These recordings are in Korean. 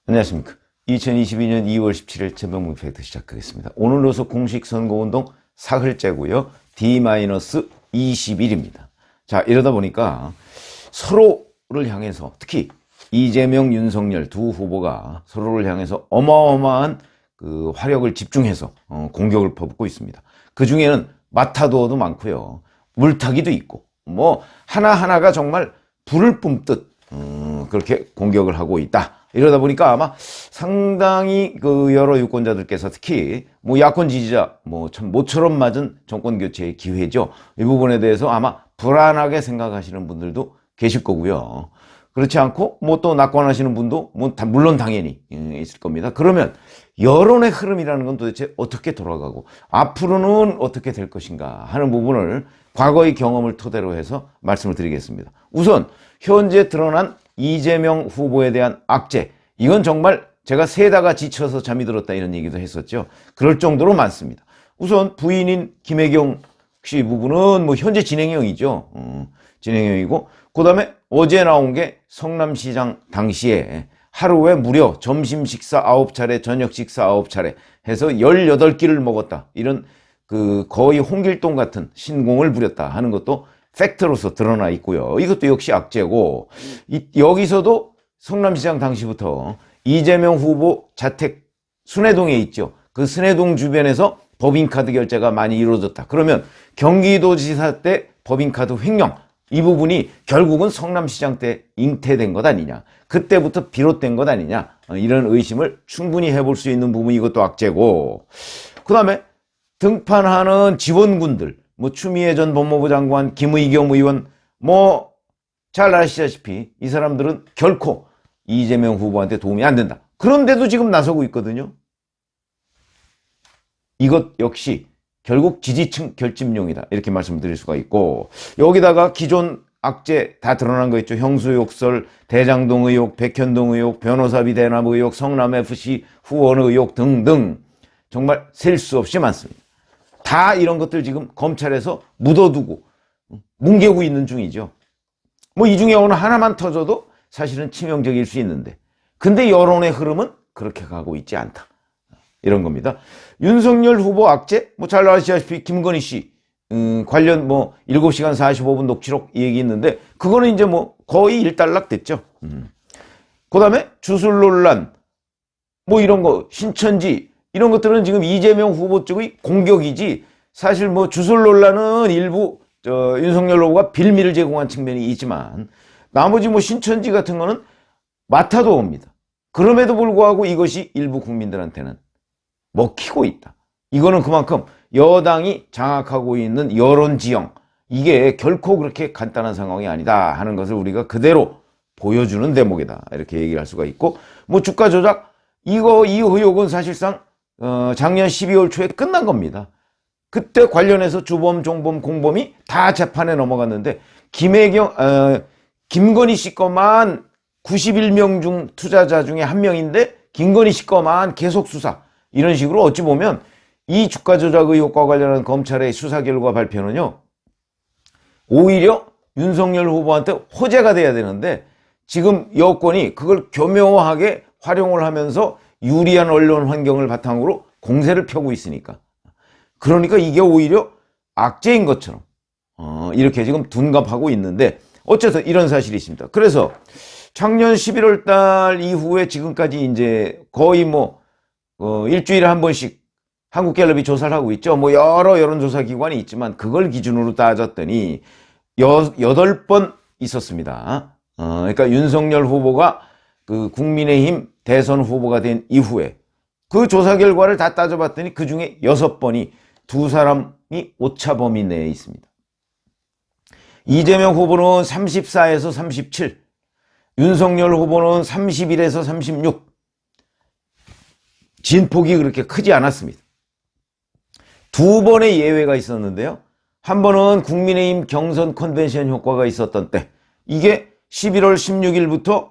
안녕하십니까. 2022년 2월 17일 최병무 팩트 시작하겠습니다. 오늘로서 공식 선거운동 사흘째고요. D-20일입니다. 자, 이러다 보니까 서로를 향해서, 특히 이재명, 윤석열 두 후보가 서로를 향해서 어마어마한 그 화력을 집중해서 공격을 퍼붓고 있습니다. 그 중에는 마타도어도 많고요. 물타기도 있고, 뭐 하나하나가 정말 불을 뿜듯 그렇게 공격을 하고 있다. 이러다 보니까 아마 상당히 그 여러 유권자들께서, 특히 뭐 야권 지지자, 뭐 참 모처럼 맞은 정권 교체의 기회죠. 이 부분에 대해서 아마 불안하게 생각하시는 분들도 계실 거고요. 그렇지 않고 뭐 또 낙관하시는 분도 뭐 물론 당연히 있을 겁니다. 그러면 여론의 흐름이라는 건 도대체 어떻게 돌아가고 앞으로는 어떻게 될 것인가 하는 부분을 과거의 경험을 토대로 해서 말씀을 드리겠습니다. 우선 현재 드러난 이재명 후보에 대한 악재, 이건 정말 제가 세다가 지쳐서 잠이 들었다 이런 얘기도 했었죠. 그럴 정도로 많습니다. 우선 부인인 김혜경 씨 부분은 뭐 현재 진행형이죠. 진행형이고, 그 다음에 어제 나온 게 성남시장 당시에 하루에 무려 점심 식사 9차례, 저녁 식사 9차례 해서 18끼를 먹었다. 이런 그 거의 홍길동 같은 신공을 부렸다 하는 것도 팩트로서 드러나 있고요. 이것도 역시 악재고, 여기서도 성남시장 당시부터 이재명 후보 자택 순회동에 있죠. 그 순회동 주변에서 법인카드 결제가 많이 이루어졌다. 그러면 경기도지사 때 법인카드 횡령, 이 부분이 결국은 성남시장 때 잉태된 것 아니냐, 그때부터 비롯된 것 아니냐, 이런 의심을 충분히 해볼 수 있는 부분이 이것도 악재고, 그 다음에 등판하는 지원군들, 뭐 추미애 전 법무부 장관, 김의겸 의원, 뭐 잘 아시다시피 이 사람들은 결코 이재명 후보한테 도움이 안 된다. 그런데도 지금 나서고 있거든요. 이것 역시 결국 지지층 결집용이다, 이렇게 말씀드릴 수가 있고, 여기다가 기존 악재 다 드러난 거 있죠. 형수욕설, 대장동 의혹, 백현동 의혹, 변호사비 대납 의혹, 성남FC 후원 의혹 등등 정말 셀 수 없이 많습니다. 다 이런 것들 지금 검찰에서 묻어두고 뭉개고 있는 중이죠. 뭐 이 중에 어느 하나만 터져도 사실은 치명적일 수 있는데, 근데 여론의 흐름은 그렇게 가고 있지 않다, 이런 겁니다. 윤석열 후보 악재, 뭐 잘 아시다시피 김건희 씨 관련 뭐 7시간 45분 녹취록 얘기 있는데, 그거는 이제 뭐 거의 일단락 됐죠. 그 다음에 주술 논란, 뭐 이런 거, 신천지, 이런 것들은 지금 이재명 후보 쪽의 공격이지, 사실 뭐 주술 논란은 일부 윤석열 후보가 빌미를 제공한 측면이 있지만, 나머지 뭐 신천지 같은 거는 마타도어입니다. 그럼에도 불구하고 이것이 일부 국민들한테는 먹히고 있다. 이거는 그만큼 여당이 장악하고 있는 여론 지형, 이게 결코 그렇게 간단한 상황이 아니다 하는 것을 우리가 그대로 보여주는 대목이다, 이렇게 얘기를 할 수가 있고, 뭐 주가 조작, 이 의혹은 사실상 작년 12월 초에 끝난 겁니다. 그때 관련해서 주범, 종범, 공범이 다 재판에 넘어갔는데, 김건희 씨 거만 91명 중 투자자 중에 한 명인데 김건희 씨 거만 계속 수사, 이런 식으로 어찌 보면 이 주가 조작 의혹과 관련한 검찰의 수사 결과 발표는요, 오히려 윤석열 후보한테 호재가 돼야 되는데, 지금 여권이 그걸 교묘하게 활용을 하면서 유리한 언론 환경을 바탕으로 공세를 펴고 있으니까, 그러니까 이게 오히려 악재인 것처럼 이렇게 지금 둔갑하고 있는데, 어쨌든 이런 사실이 있습니다. 그래서 작년 11월 달 이후에 지금까지 이제 거의 뭐 일주일에 한 번씩 한국갤럽이 조사를 하고 있죠. 뭐 여러 여론조사 기관이 있지만 그걸 기준으로 따졌더니 8번 있었습니다. 그러니까 윤석열 후보가 그 국민의힘 대선 후보가 된 이후에 그 조사 결과를 다 따져봤더니 그 중에 6번이 두 사람이 오차범위 내에 있습니다. 이재명 후보는 34에서 37, 윤석열 후보는 31에서 36. 진폭이 그렇게 크지 않았습니다. 두 번의 예외가 있었는데요. 한 번은 국민의힘 경선 컨벤션 효과가 있었던 때, 이게 11월 16일부터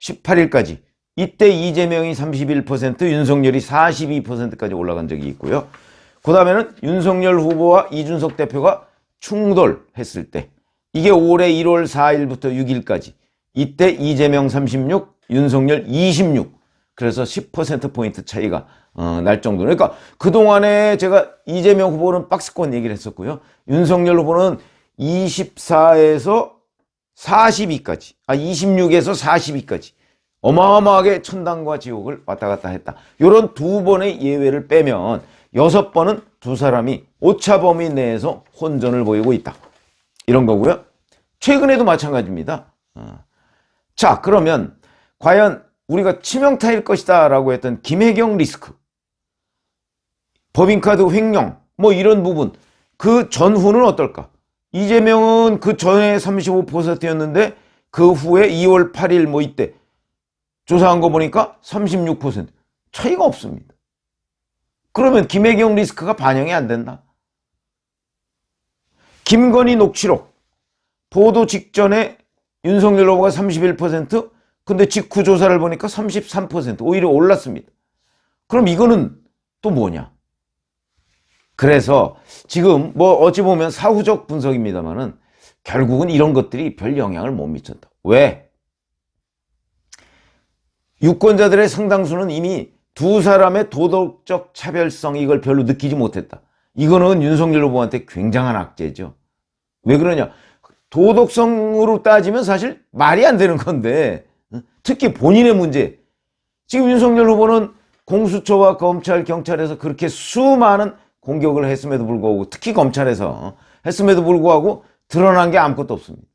18일까지, 이때 이재명이 31%, 윤석열이 42%까지 올라간 적이 있고요. 그 다음에는 윤석열 후보와 이준석 대표가 충돌했을 때, 이게 올해 1월 4일부터 6일까지, 이때 이재명 36, 윤석열 26, 그래서 10%포인트 차이가 날 정도로. 그러니까 그동안에 제가 이재명 후보는 박스권 얘기를 했었고요. 윤석열 후보는 24에서 42까지, 26에서 42까지 어마어마하게 천당과 지옥을 왔다 갔다 했다. 이런 두 번의 예외를 빼면 6번은 두 사람이 오차 범위 내에서 혼전을 보이고 있다. 이런 거고요. 최근에도 마찬가지입니다. 자, 그러면 과연 우리가 치명타일 것이다 라고 했던 김혜경 리스크, 법인카드 횡령, 뭐 이런 부분, 그 전후는 어떨까? 이재명은 그 전에 35%였는데 그 후에 2월 8일 뭐 이때 조사한 거 보니까 36%. 차이가 없습니다. 그러면 김혜경 리스크가 반영이 안 된다. 김건희 녹취록, 보도 직전에 윤석열 후보가 31%, 근데 직후 조사를 보니까 33%, 오히려 올랐습니다. 그럼 이거는 또 뭐냐? 그래서 지금 뭐 어찌 보면 사후적 분석입니다만은 결국은 이런 것들이 별 영향을 못 미쳤다. 왜? 유권자들의 상당수는 이미 두 사람의 도덕적 차별성, 이걸 별로 느끼지 못했다. 이거는 윤석열 후보한테 굉장한 악재죠. 왜 그러냐? 도덕성으로 따지면 사실 말이 안 되는 건데, 특히 본인의 문제. 지금 윤석열 후보는 공수처와 검찰, 경찰에서 그렇게 수많은 공격을 했음에도 불구하고, 특히 검찰에서 했음에도 불구하고 드러난 게 아무것도 없습니다.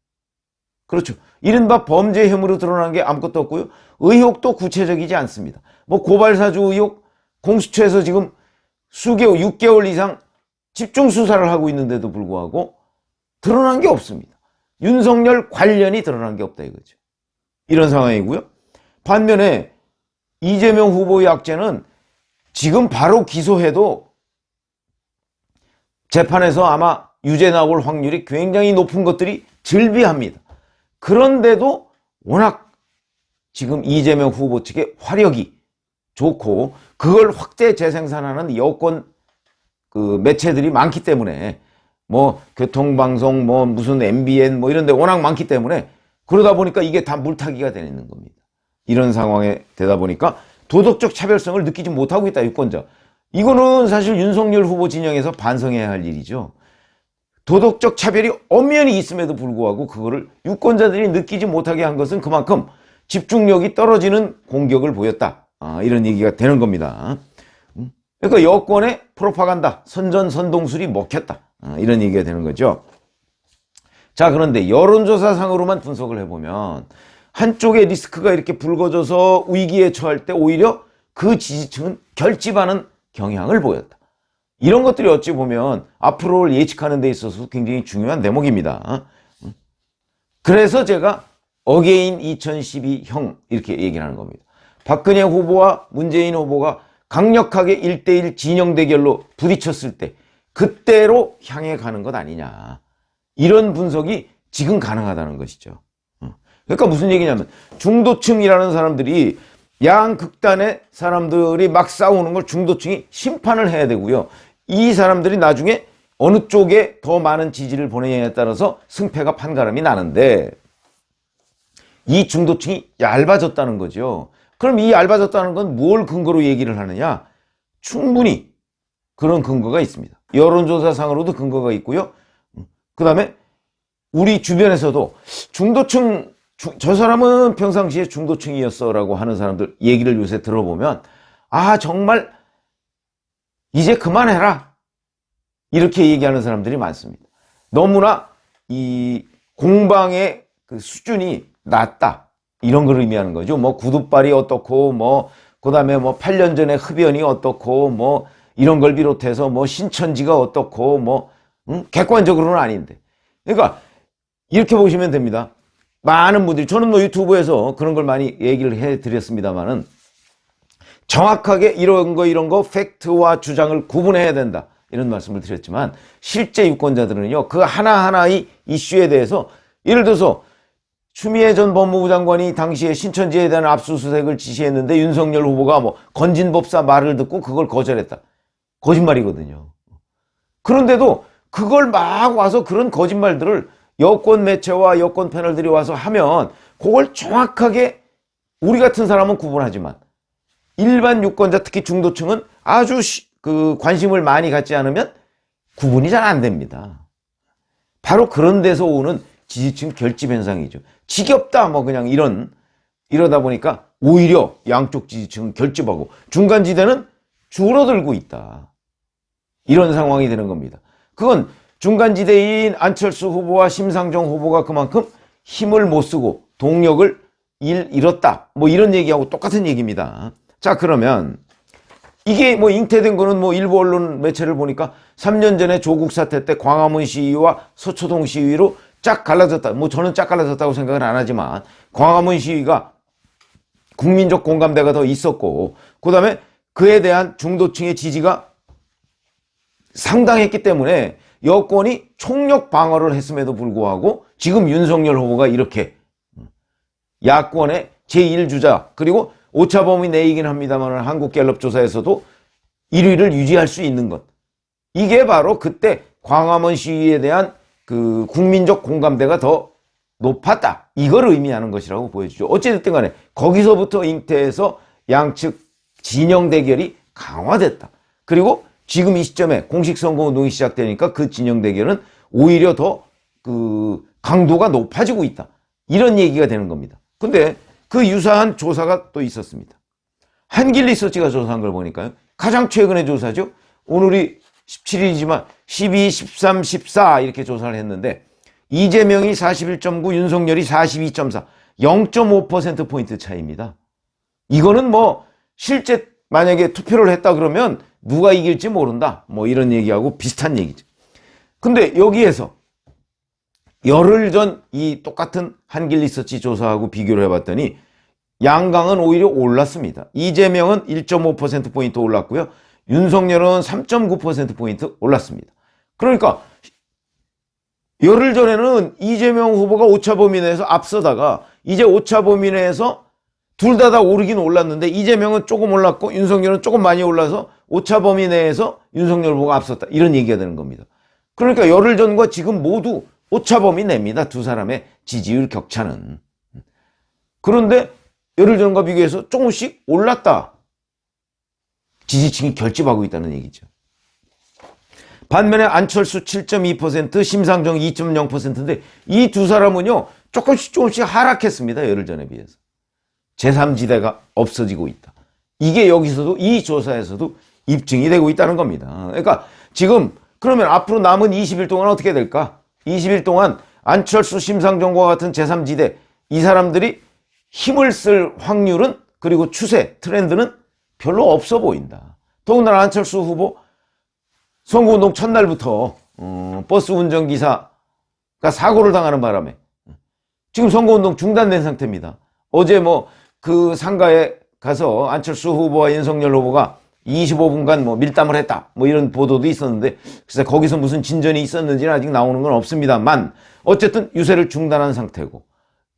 그렇죠. 이른바 범죄 혐의로 드러난 게 아무것도 없고요. 의혹도 구체적이지 않습니다. 뭐 고발사주 의혹, 공수처에서 지금 수개월, 6개월 이상 집중 수사를 하고 있는데도 불구하고 드러난 게 없습니다. 윤석열 관련이 드러난 게 없다 이거죠. 이런 상황이고요. 반면에 이재명 후보의 악재는 지금 바로 기소해도 재판에서 아마 유죄 나올 확률이 굉장히 높은 것들이 즐비합니다. 그런데도 워낙 지금 이재명 후보 측의 화력이 좋고 그걸 확대 재생산하는 여권 그 매체들이 많기 때문에 뭐 교통방송 뭐 무슨 MBN 뭐 이런 데 워낙 많기 때문에 그러다 보니까 이게 다 물타기가 되는 겁니다. 이런 상황에 되다 보니까 도덕적 차별성을 느끼지 못하고 있다, 유권자. 이거는 사실 윤석열 후보 진영에서 반성해야 할 일이죠. 도덕적 차별이 엄연히 있음에도 불구하고 그거를 유권자들이 느끼지 못하게 한 것은 그만큼 집중력이 떨어지는 공격을 보였다. 이런 얘기가 되는 겁니다. 그러니까 여권의 프로파간다, 선전선동술이 먹혔다. 이런 얘기가 되는 거죠. 자, 그런데 여론조사상으로만 분석을 해보면 한쪽의 리스크가 이렇게 불거져서 위기에 처할 때 오히려 그 지지층은 결집하는 경향을 보였다. 이런 것들이 어찌 보면 앞으로를 예측하는 데 있어서 굉장히 중요한 대목입니다. 그래서 제가 어게인 2012형 이렇게 얘기를 하는 겁니다. 박근혜 후보와 문재인 후보가 강력하게 1대1 진영 대결로 부딪혔을 때 그때로 향해 가는 것 아니냐. 이런 분석이 지금 가능하다는 것이죠. 그러니까 무슨 얘기냐면 중도층이라는 사람들이 양극단의 사람들이 막 싸우는 걸 중도층이 심판을 해야 되고요. 이 사람들이 나중에 어느 쪽에 더 많은 지지를 보내냐에 따라서 승패가 판가름이 나는데 이 중도층이 얇아졌다는 거죠. 그럼 이 얇아졌다는 건 뭘 근거로 얘기를 하느냐? 충분히 그런 근거가 있습니다. 여론조사상으로도 근거가 있고요. 그 다음에 우리 주변에서도 중도층, 저 사람은 평상시에 중도층이었어 라고 하는 사람들 얘기를 요새 들어보면 정말 이제 그만해라 이렇게 얘기하는 사람들이 많습니다. 너무나 이 공방의 그 수준이 낮다 이런 걸 의미하는 거죠. 뭐 구두발이 어떻고 뭐 그다음에 뭐 8년 전에 흡연이 어떻고 뭐 이런 걸 비롯해서 뭐 신천지가 어떻고 뭐 객관적으로는 아닌데. 그러니까 이렇게 보시면 됩니다. 많은 분들이 저는 뭐 유튜브에서 그런 걸 많이 얘기를 해드렸습니다만은 정확하게 이런 거 팩트와 주장을 구분해야 된다 이런 말씀을 드렸지만 실제 유권자들은요 그 하나하나의 이슈에 대해서 예를 들어서 추미애 전 법무부 장관이 당시에 신천지에 대한 압수수색을 지시했는데 윤석열 후보가 뭐 건진법사 말을 듣고 그걸 거절했다. 거짓말이거든요. 그런데도 그걸 막 와서 그런 거짓말들을 여권 매체와 여권 패널들이 와서 하면 그걸 정확하게 우리 같은 사람은 구분하지만 일반 유권자 특히 중도층은 아주 관심을 많이 갖지 않으면 구분이 잘 안 됩니다. 바로 그런 데서 오는 지지층 결집 현상이죠. 지겹다 뭐 그냥 이러다 보니까 오히려 양쪽 지지층은 결집하고 중간지대는 줄어들고 있다. 이런 상황이 되는 겁니다. 그건 중간지대인 안철수 후보와 심상정 후보가 그만큼 힘을 못 쓰고 동력을 잃었다. 뭐 이런 얘기하고 똑같은 얘기입니다. 자, 그러면 이게 뭐 잉태된 거는 뭐 일부 언론 매체를 보니까 3년 전에 조국 사태 때 광화문 시위와 서초동 시위로 쫙 갈라졌다. 뭐 저는 쫙 갈라졌다고 생각은 안 하지만 광화문 시위가 국민적 공감대가 더 있었고 그다음에 그에 대한 중도층의 지지가 상당했기 때문에 여권이 총력 방어를 했음에도 불구하고 지금 윤석열 후보가 이렇게 야권의 제1주자 그리고 오차범위 내이긴 합니다만 한국갤럽 조사에서도 1위를 유지할 수 있는 것. 이게 바로 그때 광화문 시위에 대한 그 국민적 공감대가 더 높았다. 이걸 의미하는 것이라고 보여주죠. 어찌됐든 간에 거기서부터 잉태해서 양측 진영 대결이 강화됐다. 그리고 지금 이 시점에 공식 선거 운동이 시작되니까 그 진영 대결은 오히려 더 그 강도가 높아지고 있다. 이런 얘기가 되는 겁니다. 근데 그 유사한 조사가 또 있었습니다. 한길리서치가 조사한 걸 보니까요. 가장 최근의 조사죠. 오늘이 17일이지만 12, 13, 14 이렇게 조사를 했는데 이재명이 41.9, 윤석열이 42.4, 0.5%포인트 차이입니다. 이거는 뭐 실제 만약에 투표를 했다 그러면 누가 이길지 모른다. 뭐 이런 얘기하고 비슷한 얘기죠. 근데 여기에서 열흘 전 이 똑같은 한길리서치 조사하고 비교를 해봤더니 양강은 오히려 올랐습니다. 이재명은 1.5%포인트 올랐고요. 윤석열은 3.9%포인트 올랐습니다. 그러니까 열흘 전에는 이재명 후보가 오차범위 내에서 앞서다가 이제 오차범위 내에서 둘 다 오르긴 올랐는데 이재명은 조금 올랐고 윤석열은 조금 많이 올라서 오차범위 내에서 윤석열 후보가 앞섰다. 이런 얘기가 되는 겁니다. 그러니까 열흘 전과 지금 모두 오차범위 내입니다. 두 사람의 지지율 격차는. 그런데 열흘 전과 비교해서 조금씩 올랐다. 지지층이 결집하고 있다는 얘기죠. 반면에 안철수 7.2%, 심상정 2.0%인데 이 두 사람은요. 조금씩 하락했습니다. 열흘 전에 비해서. 제3지대가 없어지고 있다. 이게 여기서도 이 조사에서도 입증이 되고 있다는 겁니다. 그러니까 지금 그러면 앞으로 남은 20일 동안 어떻게 될까? 20일 동안 안철수, 심상정과 같은 제3지대 이 사람들이 힘을 쓸 확률은 그리고 추세, 트렌드는 별로 없어 보인다. 더군다나 안철수 후보 선거운동 첫날부터 버스 운전기사가 사고를 당하는 바람에 지금 선거운동 중단된 상태입니다. 어제 뭐 그 상가에 가서 안철수 후보와 윤석열 후보가 25분간 뭐 밀담을 했다. 뭐 이런 보도도 있었는데 글쎄 거기서 무슨 진전이 있었는지는 아직 나오는 건 없습니다만 어쨌든 유세를 중단한 상태고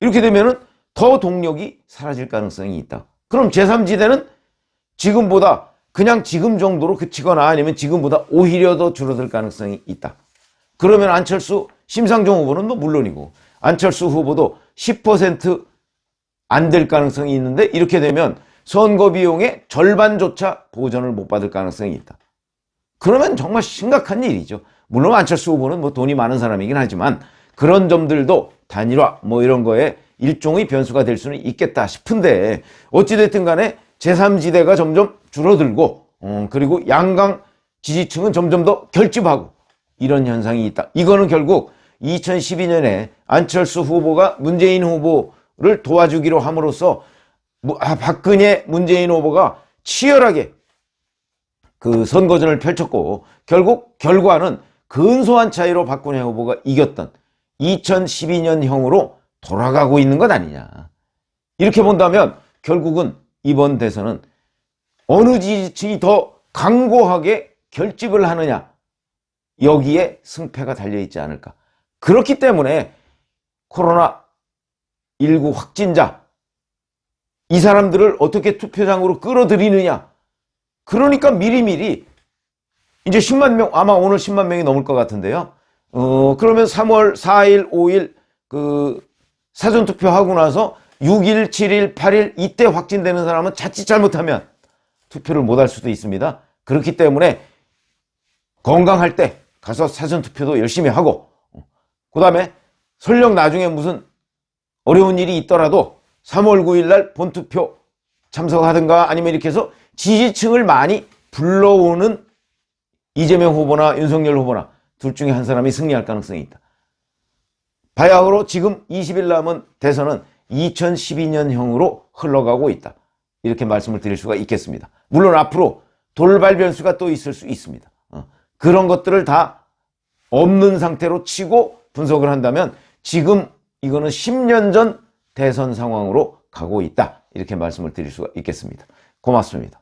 이렇게 되면은 더 동력이 사라질 가능성이 있다. 그럼 제3지대는 지금보다 그냥 지금 정도로 그치거나 아니면 지금보다 오히려 더 줄어들 가능성이 있다. 그러면 안철수, 심상정 후보는 뭐 물론이고 안철수 후보도 10% 안 될 가능성이 있는데 이렇게 되면 선거 비용의 절반조차 보전을 못 받을 가능성이 있다. 그러면 정말 심각한 일이죠. 물론 안철수 후보는 뭐 돈이 많은 사람이긴 하지만 그런 점들도 단일화 뭐 이런 거에 일종의 변수가 될 수는 있겠다 싶은데 어찌됐든 간에 제3지대가 점점 줄어들고 그리고 양강 지지층은 점점 더 결집하고 이런 현상이 있다. 이거는 결국 2012년에 안철수 후보가 문재인 후보를 도와주기로 함으로써 박근혜 문재인 후보가 치열하게 그 선거전을 펼쳤고 결국 결과는 근소한 차이로 박근혜 후보가 이겼던 2012년형으로 돌아가고 있는 것 아니냐. 이렇게 본다면 결국은 이번 대선은 어느 지지층이 더 강고하게 결집을 하느냐 여기에 승패가 달려있지 않을까. 그렇기 때문에 코로나19 확진자 이 사람들을 어떻게 투표장으로 끌어들이느냐. 그러니까 미리미리 이제 10만 명 아마 오늘 10만 명이 넘을 것 같은데요. 그러면 3월 4일 5일 그 사전투표하고 나서 6일 7일 8일 이때 확진되는 사람은 자칫 잘못하면 투표를 못할 수도 있습니다. 그렇기 때문에 건강할 때 가서 사전투표도 열심히 하고, 그 다음에 설령 나중에 무슨 어려운 일이 있더라도 3월 9일 날 본투표 참석하든가 아니면 이렇게 해서 지지층을 많이 불러오는 이재명 후보나 윤석열 후보나 둘 중에 한 사람이 승리할 가능성이 있다. 바야흐로 지금 20일 남은 대선은 2012년형으로 흘러가고 있다. 이렇게 말씀을 드릴 수가 있겠습니다. 물론 앞으로 돌발 변수가 또 있을 수 있습니다. 그런 것들을 다 없는 상태로 치고 분석을 한다면 지금 이거는 10년 전 대선 상황으로 가고 있다. 이렇게 말씀을 드릴 수가 있겠습니다. 고맙습니다.